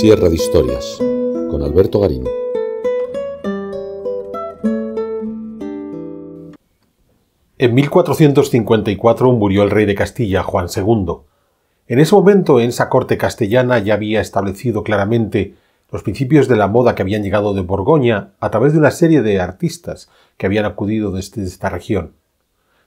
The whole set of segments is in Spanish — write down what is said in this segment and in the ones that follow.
Sierra de Historias, con Alberto Garín. En 1454 murió el rey de Castilla, Juan II. En ese momento, en esa corte castellana ya había establecido claramente los principios de la moda que habían llegado de Borgoña a través de una serie de artistas que habían acudido desde esta región.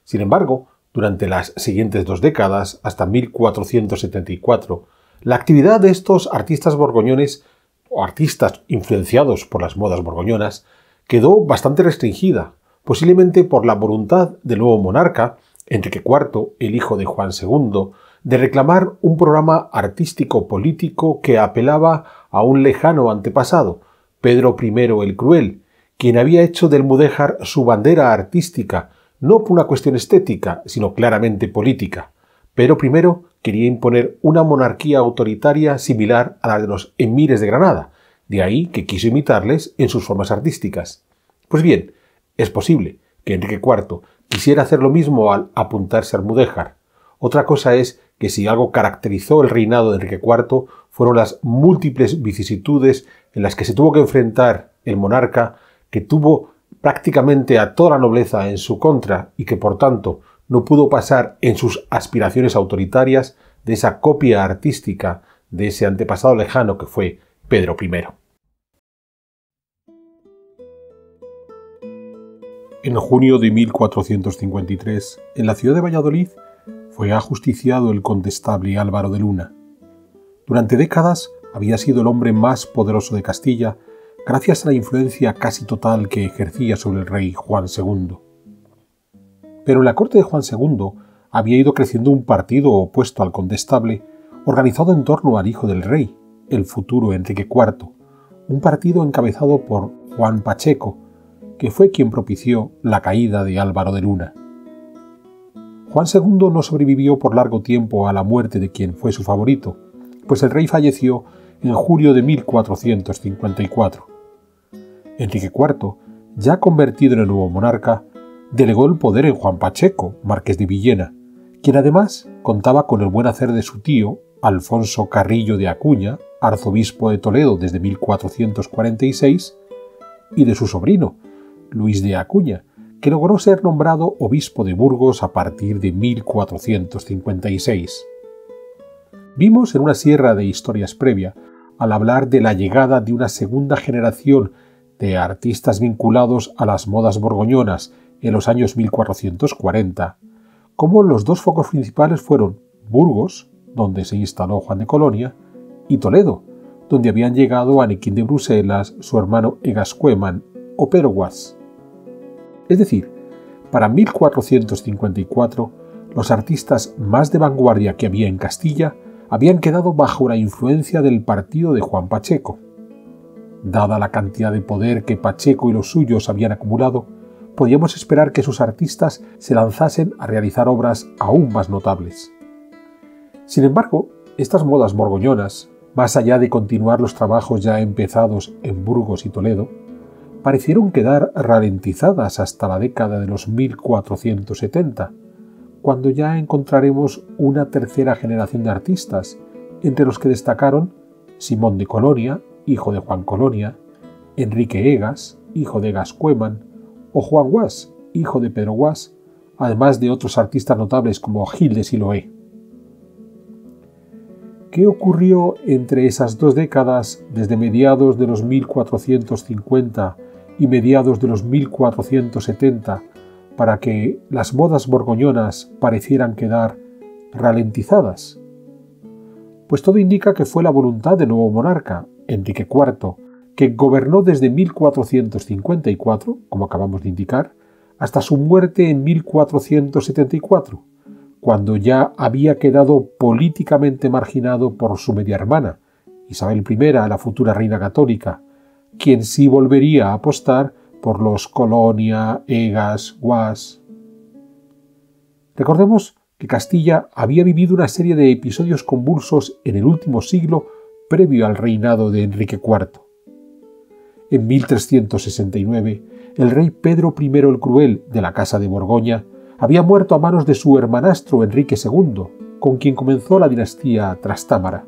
Sin embargo, durante las siguientes 2 décadas, hasta 1474, la actividad de estos artistas borgoñones, o artistas influenciados por las modas borgoñonas, quedó bastante restringida, posiblemente por la voluntad del nuevo monarca, Enrique IV, el hijo de Juan II, de reclamar un programa artístico-político que apelaba a un lejano antepasado, Pedro I el Cruel, quien había hecho del mudéjar su bandera artística, no por una cuestión estética, sino claramente política. Pedro I quería imponer una monarquía autoritaria similar a la de los emires de Granada, de ahí que quiso imitarles en sus formas artísticas. Pues bien, es posible que Enrique IV quisiera hacer lo mismo al apuntarse al mudéjar. Otra cosa es que si algo caracterizó el reinado de Enrique IV fueron las múltiples vicisitudes en las que se tuvo que enfrentar el monarca, que tuvo prácticamente a toda la nobleza en su contra y que por tanto no pudo pasar en sus aspiraciones autoritarias de esa copia artística de ese antepasado lejano que fue Pedro I. En junio de 1453, en la ciudad de Valladolid, fue ajusticiado el condestable Álvaro de Luna. Durante décadas había sido el hombre más poderoso de Castilla, gracias a la influencia casi total que ejercía sobre el rey Juan II. Pero en la corte de Juan II había ido creciendo un partido opuesto al condestable, organizado en torno al hijo del rey, el futuro Enrique IV, un partido encabezado por Juan Pacheco, que fue quien propició la caída de Álvaro de Luna. Juan II no sobrevivió por largo tiempo a la muerte de quien fue su favorito, pues el rey falleció en julio de 1454. Enrique IV, ya convertido en el nuevo monarca, delegó el poder en Juan Pacheco, marqués de Villena, quien además contaba con el buen hacer de su tío, Alfonso Carrillo de Acuña, arzobispo de Toledo desde 1446, y de su sobrino, Luis de Acuña, que logró ser nombrado obispo de Burgos a partir de 1456. Vimos en una sierra de historias previa, al hablar de la llegada de una segunda generación de artistas vinculados a las modas borgoñonas en los años 1440, cómo los 2 focos principales fueron Burgos, donde se instaló Juan de Colonia, y Toledo, donde habían llegado Aniquín de Bruselas, su hermano Egascueman o Pero Guas. Es decir, para 1454, los artistas más de vanguardia que había en Castilla habían quedado bajo la influencia del partido de Juan Pacheco. Dada la cantidad de poder que Pacheco y los suyos habían acumulado, podíamos esperar que sus artistas se lanzasen a realizar obras aún más notables. Sin embargo, estas modas borgoñonas, más allá de continuar los trabajos ya empezados en Burgos y Toledo, parecieron quedar ralentizadas hasta la década de los 1470, cuando ya encontraremos una tercera generación de artistas, entre los que destacaron Simón de Colonia, hijo de Juan Colonia, Enrique Egas, hijo de Egascueman, o Juan Guas, hijo de Pedro Guas, además de otros artistas notables como Gil de Siloé. ¿Qué ocurrió entre esas 2 décadas, desde mediados de los 1450 y mediados de los 1470, para que las modas borgoñonas parecieran quedar ralentizadas? Pues todo indica que fue la voluntad del nuevo monarca, Enrique IV, que gobernó desde 1454, como acabamos de indicar, hasta su muerte en 1474, cuando ya había quedado políticamente marginado por su media hermana, Isabel I, la futura reina católica, quien sí volvería a apostar por los Colonia, Egas, Guas. Recordemos que Castilla había vivido una serie de episodios convulsos en el último siglo previo al reinado de Enrique IV. En 1369, el rey Pedro I el Cruel de la Casa de Borgoña había muerto a manos de su hermanastro Enrique II, con quien comenzó la dinastía trastámara.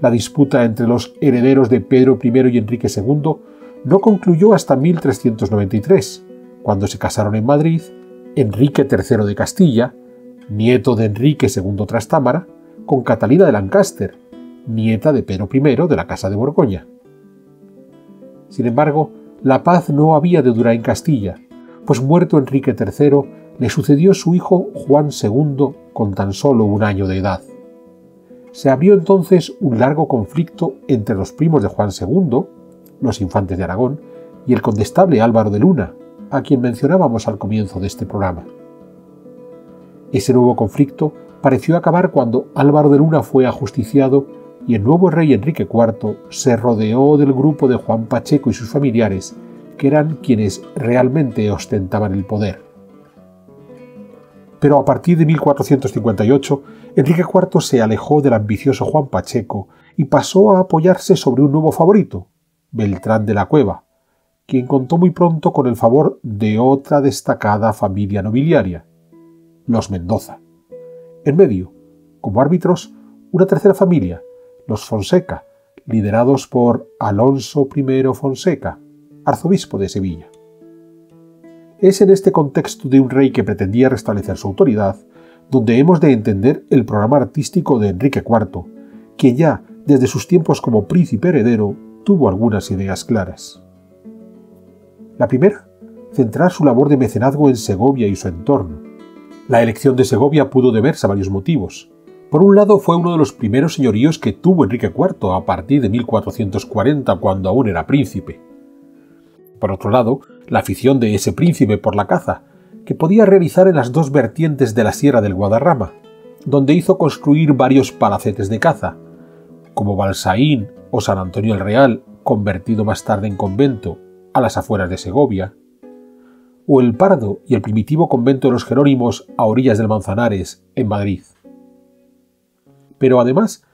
La disputa entre los herederos de Pedro I y Enrique II no concluyó hasta 1393, cuando se casaron en Madrid Enrique III de Castilla, nieto de Enrique II Trastámara, con Catalina de Lancaster, nieta de Pedro I de la Casa de Borgoña. Sin embargo, la paz no había de durar en Castilla, pues muerto Enrique III, le sucedió su hijo Juan II con tan solo 1 año de edad. Se abrió entonces un largo conflicto entre los primos de Juan II, los infantes de Aragón, y el condestable Álvaro de Luna, a quien mencionábamos al comienzo de este programa. Ese nuevo conflicto pareció acabar cuando Álvaro de Luna fue ajusticiado y el nuevo rey Enrique IV se rodeó del grupo de Juan Pacheco y sus familiares, que eran quienes realmente ostentaban el poder. Pero a partir de 1458, Enrique IV se alejó del ambicioso Juan Pacheco y pasó a apoyarse sobre un nuevo favorito, Beltrán de la Cueva, quien contó muy pronto con el favor de otra destacada familia nobiliaria, los Mendoza. En medio, como árbitros, una tercera familia, los Fonseca, liderados por Alonso I Fonseca, arzobispo de Sevilla. Es en este contexto de un rey que pretendía restablecer su autoridad donde hemos de entender el programa artístico de Enrique IV, que ya desde sus tiempos como príncipe heredero tuvo algunas ideas claras. La primera, centrar su labor de mecenazgo en Segovia y su entorno. La elección de Segovia pudo deberse a varios motivos. Por un lado, fue uno de los primeros señoríos que tuvo Enrique IV a partir de 1440, cuando aún era príncipe. Por otro lado, la afición de ese príncipe por la caza, que podía realizar en las dos vertientes de la Sierra del Guadarrama, donde hizo construir varios palacetes de caza, como Balsaín o San Antonio el Real, convertido más tarde en convento, a las afueras de Segovia, o el Pardo y el primitivo convento de los Jerónimos a orillas del Manzanares, en Madrid. Pero además,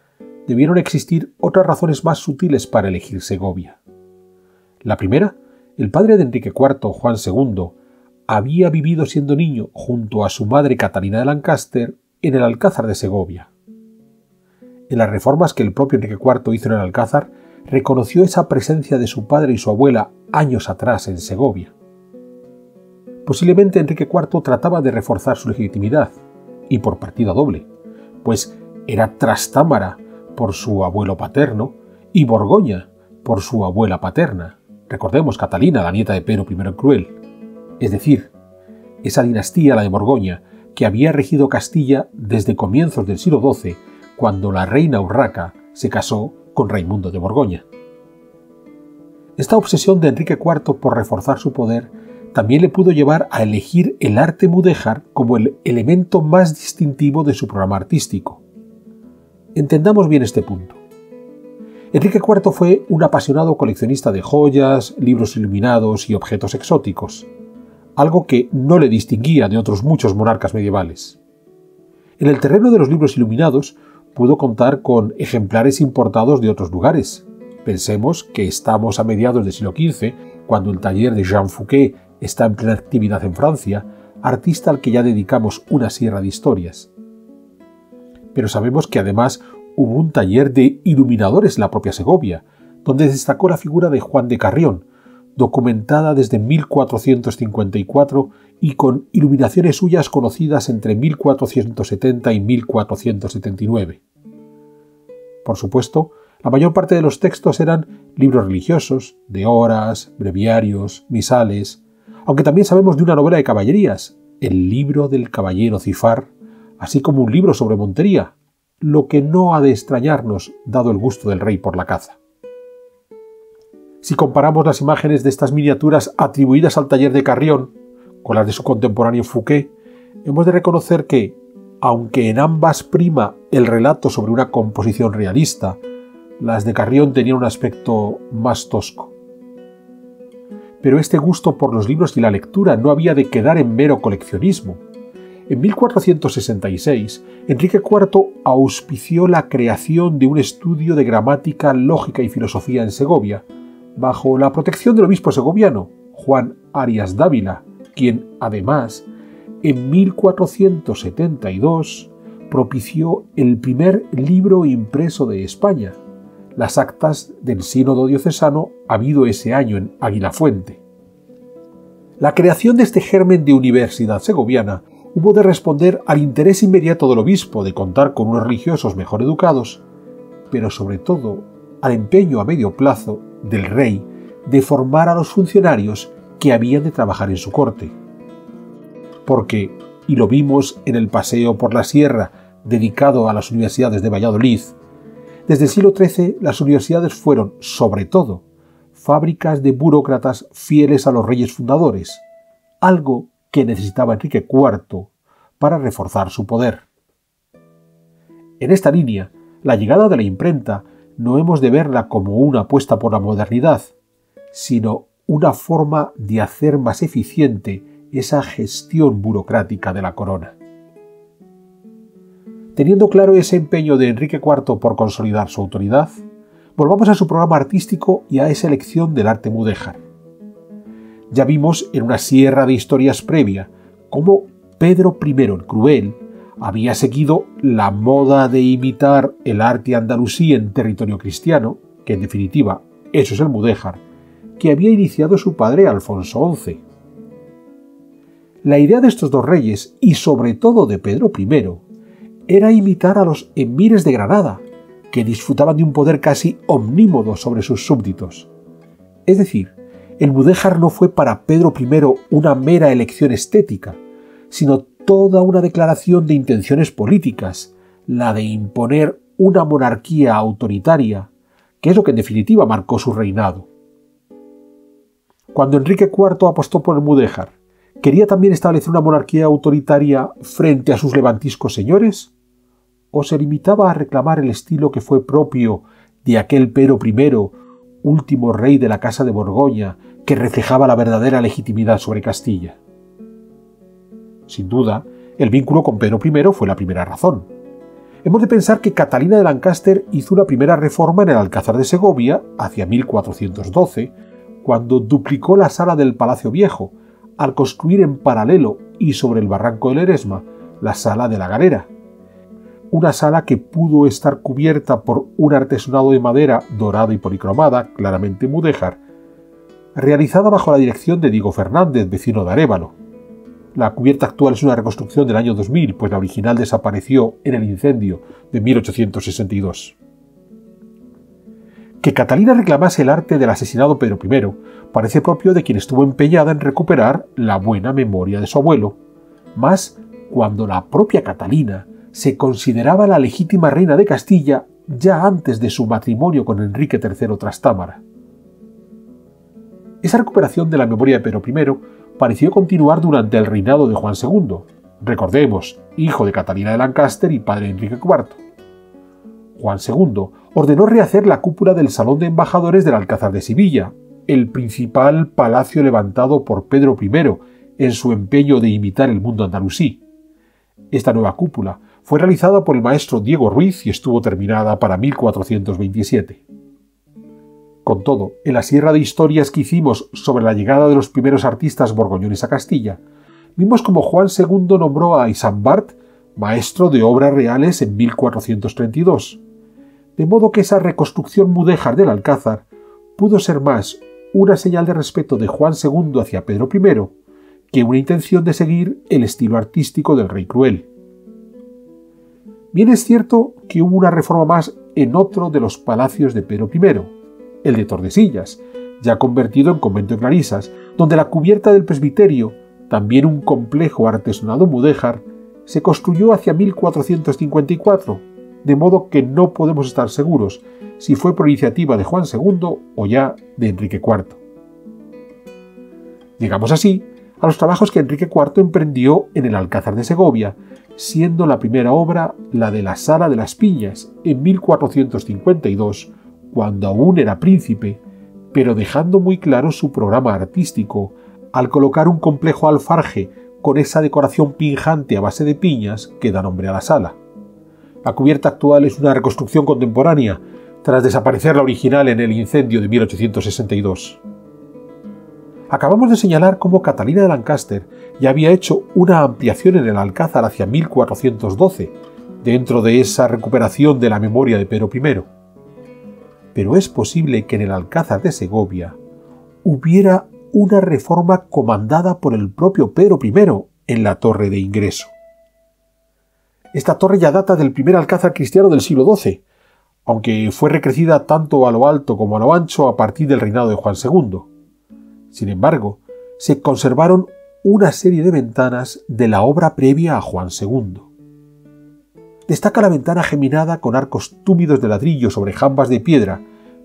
debieron existir otras razones más sutiles para elegir Segovia. La primera, el padre de Enrique IV, Juan II, había vivido siendo niño junto a su madre Catalina de Lancaster en el Alcázar de Segovia. En las reformas que el propio Enrique IV hizo en el Alcázar, reconoció esa presencia de su padre y su abuela años atrás en Segovia. Posiblemente Enrique IV trataba de reforzar su legitimidad, y por partida doble, pues era Trastámara por su abuelo paterno y Borgoña por su abuela paterna. Recordemos Catalina, la nieta de Pedro I el Cruel. Es decir, esa dinastía, la de Borgoña, que había regido Castilla desde comienzos del siglo XII, cuando la reina Urraca se casó con Raimundo de Borgoña. Esta obsesión de Enrique IV por reforzar su poder también le pudo llevar a elegir el arte mudéjar como el elemento más distintivo de su programa artístico. Entendamos bien este punto. Enrique IV fue un apasionado coleccionista de joyas, libros iluminados y objetos exóticos, algo que no le distinguía de otros muchos monarcas medievales. En el terreno de los libros iluminados pudo contar con ejemplares importados de otros lugares. Pensemos que estamos a mediados del siglo XV, cuando el taller de Jean Fouquet está en plena actividad en Francia, artista al que ya dedicamos una sierra de historias. Pero sabemos que además hubo un taller de iluminadores en la propia Segovia, donde destacó la figura de Juan de Carrión, documentada desde 1454 y con iluminaciones suyas conocidas entre 1470 y 1479. Por supuesto, la mayor parte de los textos eran libros religiosos, de horas, breviarios, misales, aunque también sabemos de una novela de caballerías, el libro del caballero Cifar, así como un libro sobre montería, lo que no ha de extrañarnos dado el gusto del rey por la caza. Si comparamos las imágenes de estas miniaturas atribuidas al taller de Carrión con las de su contemporáneo Fouquet, hemos de reconocer que, aunque en ambas prima el relato sobre una composición realista, las de Carrión tenían un aspecto más tosco. Pero este gusto por los libros y la lectura no había de quedar en mero coleccionismo. En 1466, Enrique IV auspició la creación de un estudio de gramática, lógica y filosofía en Segovia, bajo la protección del obispo segoviano, Juan Arias Dávila, quien, además, en 1472 propició el primer libro impreso de España, las actas del sínodo diocesano habido ese año en Aguilafuente. La creación de este germen de universidad segoviana hubo de responder al interés inmediato del obispo de contar con unos religiosos mejor educados, pero sobre todo al empeño a medio plazo del rey de formar a los funcionarios que habían de trabajar en su corte. Porque, y lo vimos en el paseo por la sierra dedicado a las universidades de Valladolid, desde el siglo XIII las universidades fueron, sobre todo, fábricas de burócratas fieles a los reyes fundadores, algo que necesitaba Enrique IV para reforzar su poder. En esta línea, la llegada de la imprenta no hemos de verla como una apuesta por la modernidad, sino una forma de hacer más eficiente esa gestión burocrática de la corona. Teniendo claro ese empeño de Enrique IV por consolidar su autoridad, volvamos a su programa artístico y a esa elección del arte mudéjar. Ya vimos en una sierra de historias previa cómo Pedro I el Cruel había seguido la moda de imitar el arte andalusí en territorio cristiano, que en definitiva eso es el mudéjar, que había iniciado su padre Alfonso XI. La idea de estos dos reyes, y sobre todo de Pedro I, era imitar a los emires de Granada, que disfrutaban de un poder casi omnímodo sobre sus súbditos. Es decir, el mudéjar no fue para Pedro I una mera elección estética, sino toda una declaración de intenciones políticas, la de imponer una monarquía autoritaria, que es lo que en definitiva marcó su reinado. Cuando Enrique IV apostó por el mudéjar, ¿quería también establecer una monarquía autoritaria frente a sus levantiscos señores? ¿O se limitaba a reclamar el estilo que fue propio de aquel Pedro I, último rey de la Casa de Borgoña, que reflejaba la verdadera legitimidad sobre Castilla? Sin duda, el vínculo con Pedro I fue la primera razón. Hemos de pensar que Catalina de Lancaster hizo una primera reforma en el Alcázar de Segovia hacia 1412, cuando duplicó la sala del Palacio Viejo, al construir en paralelo y sobre el barranco del Eresma la sala de la Galera. Una sala que pudo estar cubierta por un artesonado de madera dorada y policromada, claramente mudéjar, realizada bajo la dirección de Diego Fernández, vecino de Arévalo. La cubierta actual es una reconstrucción del año 2000, pues la original desapareció en el incendio de 1862. Que Catalina reclamase el arte del asesinado Pedro I parece propio de quien estuvo empeñada en recuperar la buena memoria de su abuelo, más cuando la propia Catalina se consideraba la legítima reina de Castilla ya antes de su matrimonio con Enrique III Trastámara. Esa recuperación de la memoria de Pedro I pareció continuar durante el reinado de Juan II, recordemos, hijo de Catalina de Lancaster y padre de Enrique IV. Juan II ordenó rehacer la cúpula del Salón de Embajadores del Alcázar de Sevilla, el principal palacio levantado por Pedro I en su empeño de imitar el mundo andalusí. Esta nueva cúpula fue realizada por el maestro Diego Ruiz y estuvo terminada para 1427. Con todo, en la sierra de historias que hicimos sobre la llegada de los primeros artistas borgoñones a Castilla, vimos como Juan II nombró a Isambard maestro de obras reales en 1432, de modo que esa reconstrucción mudéjar del Alcázar pudo ser más una señal de respeto de Juan II hacia Pedro I que una intención de seguir el estilo artístico del rey cruel. Bien es cierto que hubo una reforma más en otro de los palacios de Pedro I, el de Tordesillas, ya convertido en convento de clarisas, donde la cubierta del presbiterio, también un complejo artesonado mudéjar, se construyó hacia 1454, de modo que no podemos estar seguros si fue por iniciativa de Juan II o ya de Enrique IV. Llegamos así a los trabajos que Enrique IV emprendió en el Alcázar de Segovia, siendo la primera obra la de la Sala de las Piñas en 1452, cuando aún era príncipe, pero dejando muy claro su programa artístico al colocar un complejo alfarje con esa decoración pinjante a base de piñas que da nombre a la sala. La cubierta actual es una reconstrucción contemporánea, tras desaparecer la original en el incendio de 1862. Acabamos de señalar cómo Catalina de Lancaster ya había hecho una ampliación en el Alcázar hacia 1412, dentro de esa recuperación de la memoria de Pedro I. pero es posible que en el Alcázar de Segovia hubiera una reforma comandada por el propio Pedro I en la torre de ingreso. Esta torre ya data del primer alcázar cristiano del siglo XII, aunque fue recrecida tanto a lo alto como a lo ancho a partir del reinado de Juan II. Sin embargo, se conservaron una serie de ventanas de la obra previa a Juan II. Destaca la ventana geminada con arcos túmidos de ladrillo sobre jambas de piedra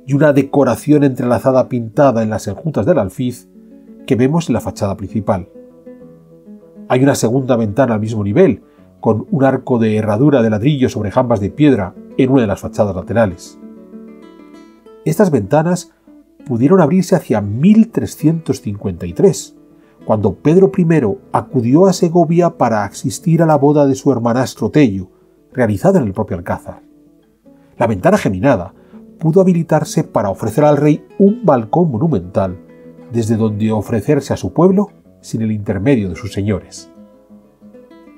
y una decoración entrelazada pintada en las enjutas del alfiz que vemos en la fachada principal. Hay una segunda ventana al mismo nivel, con un arco de herradura de ladrillo sobre jambas de piedra en una de las fachadas laterales. Estas ventanas pudieron abrirse hacia 1353, cuando Pedro I acudió a Segovia para asistir a la boda de su hermanastro Tello, realizada en el propio alcázar. La ventana geminada pudo habilitarse para ofrecer al rey un balcón monumental, desde donde ofrecerse a su pueblo sin el intermedio de sus señores.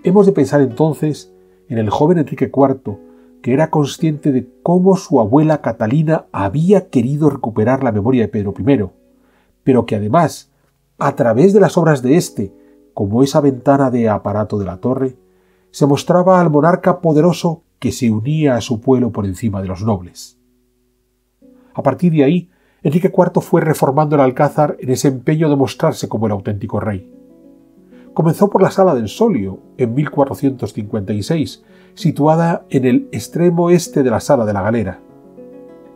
Hemos de pensar entonces en el joven Enrique IV, que era consciente de cómo su abuela Catalina había querido recuperar la memoria de Pedro I, pero que además, a través de las obras de éste, como esa ventana de aparato de la torre, se mostraba al monarca poderoso que se unía a su pueblo por encima de los nobles. A partir de ahí, Enrique IV fue reformando el alcázar en ese empeño de mostrarse como el auténtico rey. Comenzó por la Sala del Solio, en 1456, situada en el extremo este de la Sala de la Galera.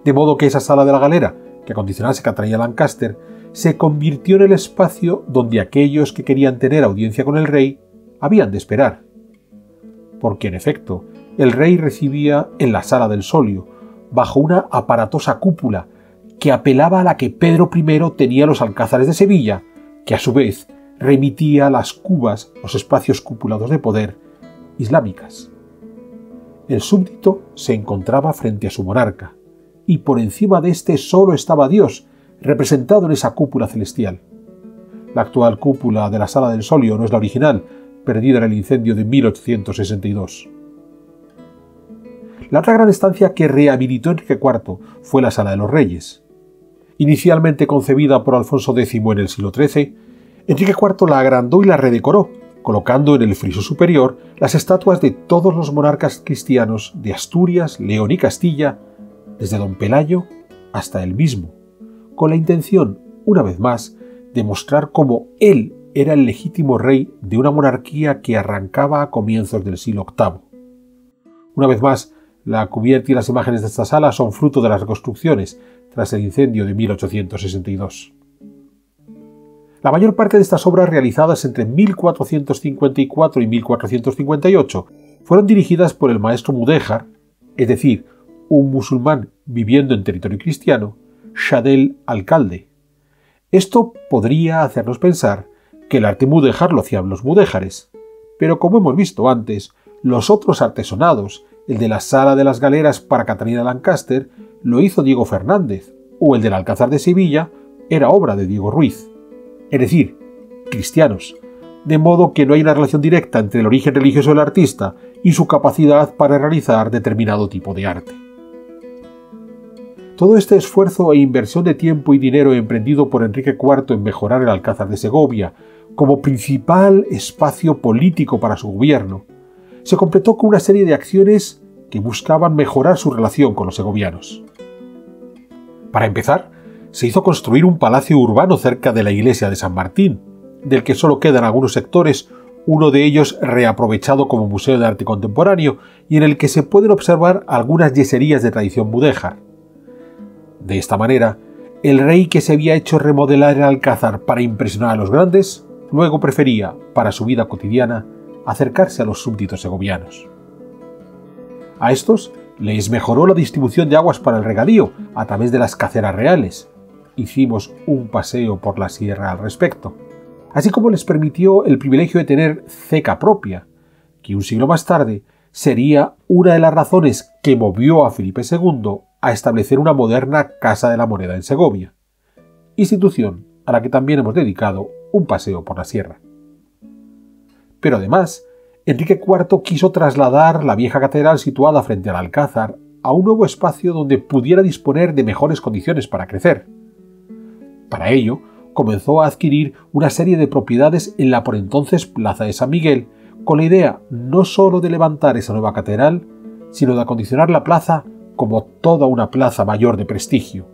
De modo que esa Sala de la Galera, que acondicionase Catalina Lancaster, se convirtió en el espacio donde aquellos que querían tener audiencia con el rey habían de esperar. Porque, en efecto, el rey recibía en la Sala del Solio, bajo una aparatosa cúpula que apelaba a la que Pedro I tenía en los alcázares de Sevilla, que a su vez remitía a las cubas, los espacios cupulados de poder, islámicas. El súbdito se encontraba frente a su monarca, y por encima de éste solo estaba Dios, representado en esa cúpula celestial. La actual cúpula de la Sala del Solio no es la original, perdida en el incendio de 1862. La otra gran estancia que rehabilitó Enrique IV fue la Sala de los Reyes. Inicialmente concebida por Alfonso X en el siglo XIII, Enrique IV la agrandó y la redecoró, colocando en el friso superior las estatuas de todos los monarcas cristianos de Asturias, León y Castilla, desde don Pelayo hasta él mismo, con la intención, una vez más, de mostrar cómo él era el legítimo rey de una monarquía que arrancaba a comienzos del siglo VIII. Una vez más, la cubierta y las imágenes de esta sala son fruto de las reconstrucciones tras el incendio de 1862. La mayor parte de estas obras realizadas entre 1454 y 1458 fueron dirigidas por el maestro mudéjar, es decir, un musulmán viviendo en territorio cristiano, Shah Alcalde. Esto podría hacernos pensar que el arte mudéjar lo hacían los mudéjares, pero como hemos visto antes, los otros artesonados, el de la Sala de las Galeras para Catalina Lancaster, lo hizo Diego Fernández, o el del Alcázar de Sevilla era obra de Diego Ruiz. Es decir, cristianos, de modo que no hay una relación directa entre el origen religioso del artista y su capacidad para realizar determinado tipo de arte. Todo este esfuerzo e inversión de tiempo y dinero emprendido por Enrique IV en mejorar el Alcázar de Segovia como principal espacio político para su gobierno, se completó con una serie de acciones que buscaban mejorar su relación con los segovianos. Para empezar, se hizo construir un palacio urbano cerca de la iglesia de San Martín, del que solo quedan algunos sectores, uno de ellos reaprovechado como museo de arte contemporáneo y en el que se pueden observar algunas yeserías de tradición mudéjar. De esta manera, el rey que se había hecho remodelar el alcázar para impresionar a los grandes, luego prefería, para su vida cotidiana, acercarse a los súbditos segovianos. A estos les mejoró la distribución de aguas para el regadío a través de las caceras reales. Hicimos un paseo por la sierra al respecto, así como les permitió el privilegio de tener ceca propia, que un siglo más tarde sería una de las razones que movió a Felipe II a establecer una moderna Casa de la Moneda en Segovia, institución a la que también hemos dedicado un paseo por la sierra. Pero además, Enrique IV quiso trasladar la vieja catedral situada frente al Alcázar a un nuevo espacio donde pudiera disponer de mejores condiciones para crecer. Para ello, comenzó a adquirir una serie de propiedades en la por entonces Plaza de San Miguel, con la idea no sólo de levantar esa nueva catedral, sino de acondicionar la plaza como toda una plaza mayor de prestigio.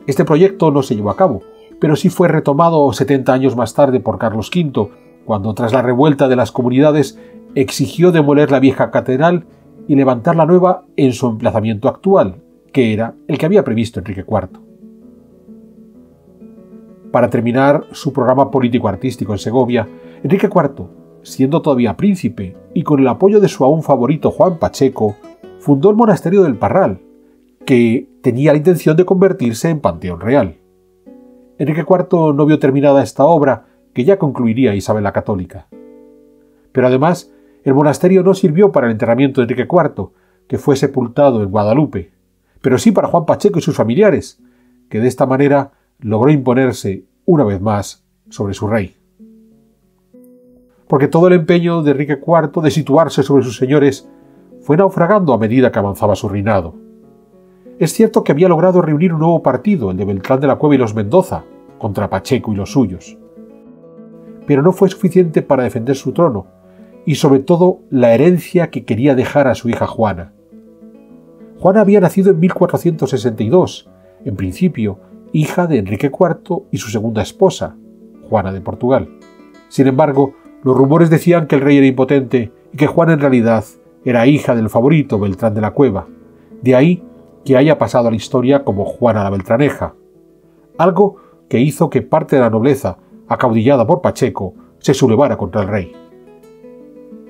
Este proyecto no se llevó a cabo, pero sí fue retomado 70 años más tarde por Carlos V, cuando tras la revuelta de las comunidades exigió demoler la vieja catedral y levantar la nueva en su emplazamiento actual, que era el que había previsto Enrique IV. Para terminar su programa político-artístico en Segovia, Enrique IV, siendo todavía príncipe y con el apoyo de su aún favorito Juan Pacheco, fundó el monasterio del Parral, que tenía la intención de convertirse en panteón real. Enrique IV no vio terminada esta obra, que ya concluiría Isabel la Católica. Pero además, el monasterio no sirvió para el enterramiento de Enrique IV, que fue sepultado en Guadalupe, pero sí para Juan Pacheco y sus familiares, que de esta manera logró imponerse una vez más sobre su rey. Porque todo el empeño de Enrique IV de situarse sobre sus señores fue naufragando a medida que avanzaba su reinado. Es cierto que había logrado reunir un nuevo partido, el de Beltrán de la Cueva y los Mendoza, contra Pacheco y los suyos. Pero no fue suficiente para defender su trono, y sobre todo la herencia que quería dejar a su hija Juana. Juana había nacido en 1462, en principio hija de Enrique IV y su segunda esposa, Juana de Portugal. Sin embargo, los rumores decían que el rey era impotente y que Juana en realidad era hija del favorito Beltrán de la Cueva, de ahí que haya pasado a la historia como Juana la Beltraneja, algo que hizo que parte de la nobleza, acaudillada por Pacheco, se sublevara contra el rey.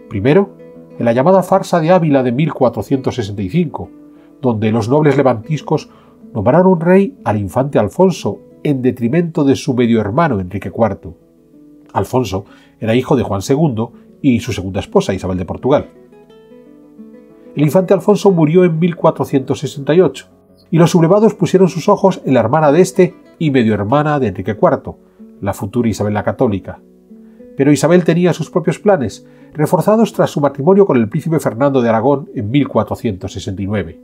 Primero, en la llamada farsa de Ávila de 1465, donde los nobles levantiscos nombraron rey al infante Alfonso en detrimento de su medio hermano Enrique IV. Alfonso era hijo de Juan II y su segunda esposa Isabel de Portugal. El infante Alfonso murió en 1468 y los sublevados pusieron sus ojos en la hermana de este y medio hermana de Enrique IV, la futura Isabel la Católica. Pero Isabel tenía sus propios planes, reforzados tras su matrimonio con el príncipe Fernando de Aragón en 1469.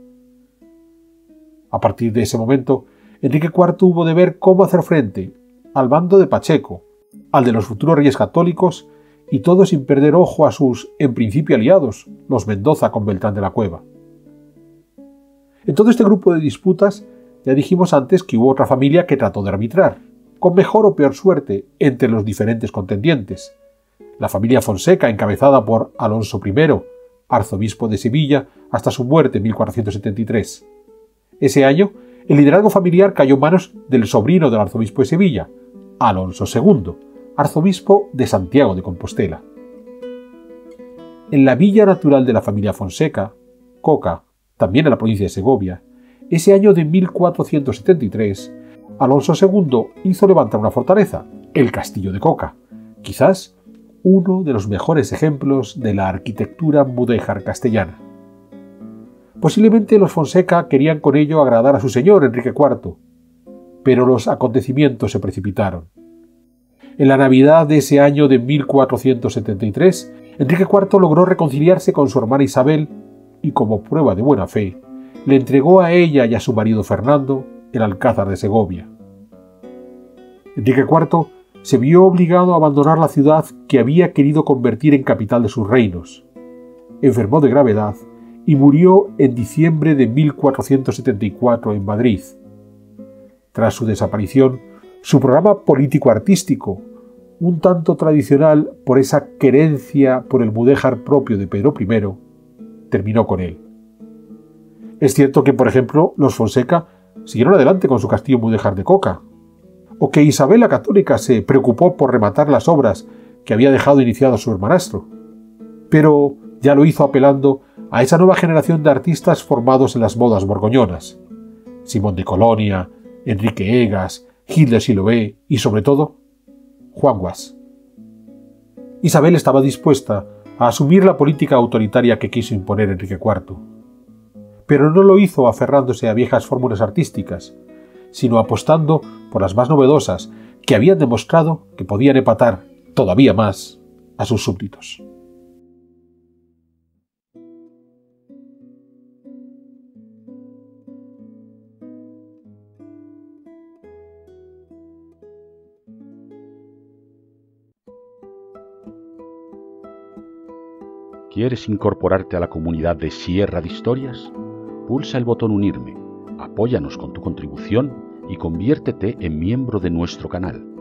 A partir de ese momento, Enrique IV hubo de ver cómo hacer frente al bando de Pacheco, al de los futuros reyes católicos, y todo sin perder ojo a sus, en principio aliados, los Mendoza con Beltrán de la Cueva. En todo este grupo de disputas, ya dijimos antes que hubo otra familia que trató de arbitrar, con mejor o peor suerte, entre los diferentes contendientes. La familia Fonseca, encabezada por Alonso I, arzobispo de Sevilla, hasta su muerte en 1473. Ese año, el liderazgo familiar cayó en manos del sobrino del arzobispo de Sevilla, Alonso II, arzobispo de Santiago de Compostela. En la villa natural de la familia Fonseca, Coca, también en la provincia de Segovia, ese año de 1473, Alonso II hizo levantar una fortaleza, el castillo de Coca, quizás uno de los mejores ejemplos de la arquitectura mudéjar castellana. Posiblemente los Fonseca querían con ello agradar a su señor Enrique IV, pero los acontecimientos se precipitaron. En la Navidad de ese año de 1473, Enrique IV logró reconciliarse con su hermana Isabel y, como prueba de buena fe, le entregó a ella y a su marido Fernando el Alcázar de Segovia. Enrique IV se vio obligado a abandonar la ciudad que había querido convertir en capital de sus reinos. Enfermó de gravedad y murió en diciembre de 1474 en Madrid. Tras su desaparición, su programa político-artístico, un tanto tradicional por esa querencia por el mudéjar propio de Pedro I, terminó con él. Es cierto que, por ejemplo, los Fonseca siguieron adelante con su castillo mudéjar de Coca, o que Isabel la Católica se preocupó por rematar las obras que había dejado iniciado su hermanastro, pero ya lo hizo apelando a esa nueva generación de artistas formados en las modas borgoñonas: Simón de Colonia, Enrique Egas, Gil de Siloé y, sobre todo, Juan Guas. Isabel estaba dispuesta a asumir la política autoritaria que quiso imponer Enrique IV, pero no lo hizo aferrándose a viejas fórmulas artísticas, sino apostando por las más novedosas, que habían demostrado que podían empatar todavía más a sus súbditos. ¿Quieres incorporarte a la comunidad de Sierra de Historias? Pulsa el botón Unirme, apóyanos con tu contribución y conviértete en miembro de nuestro canal.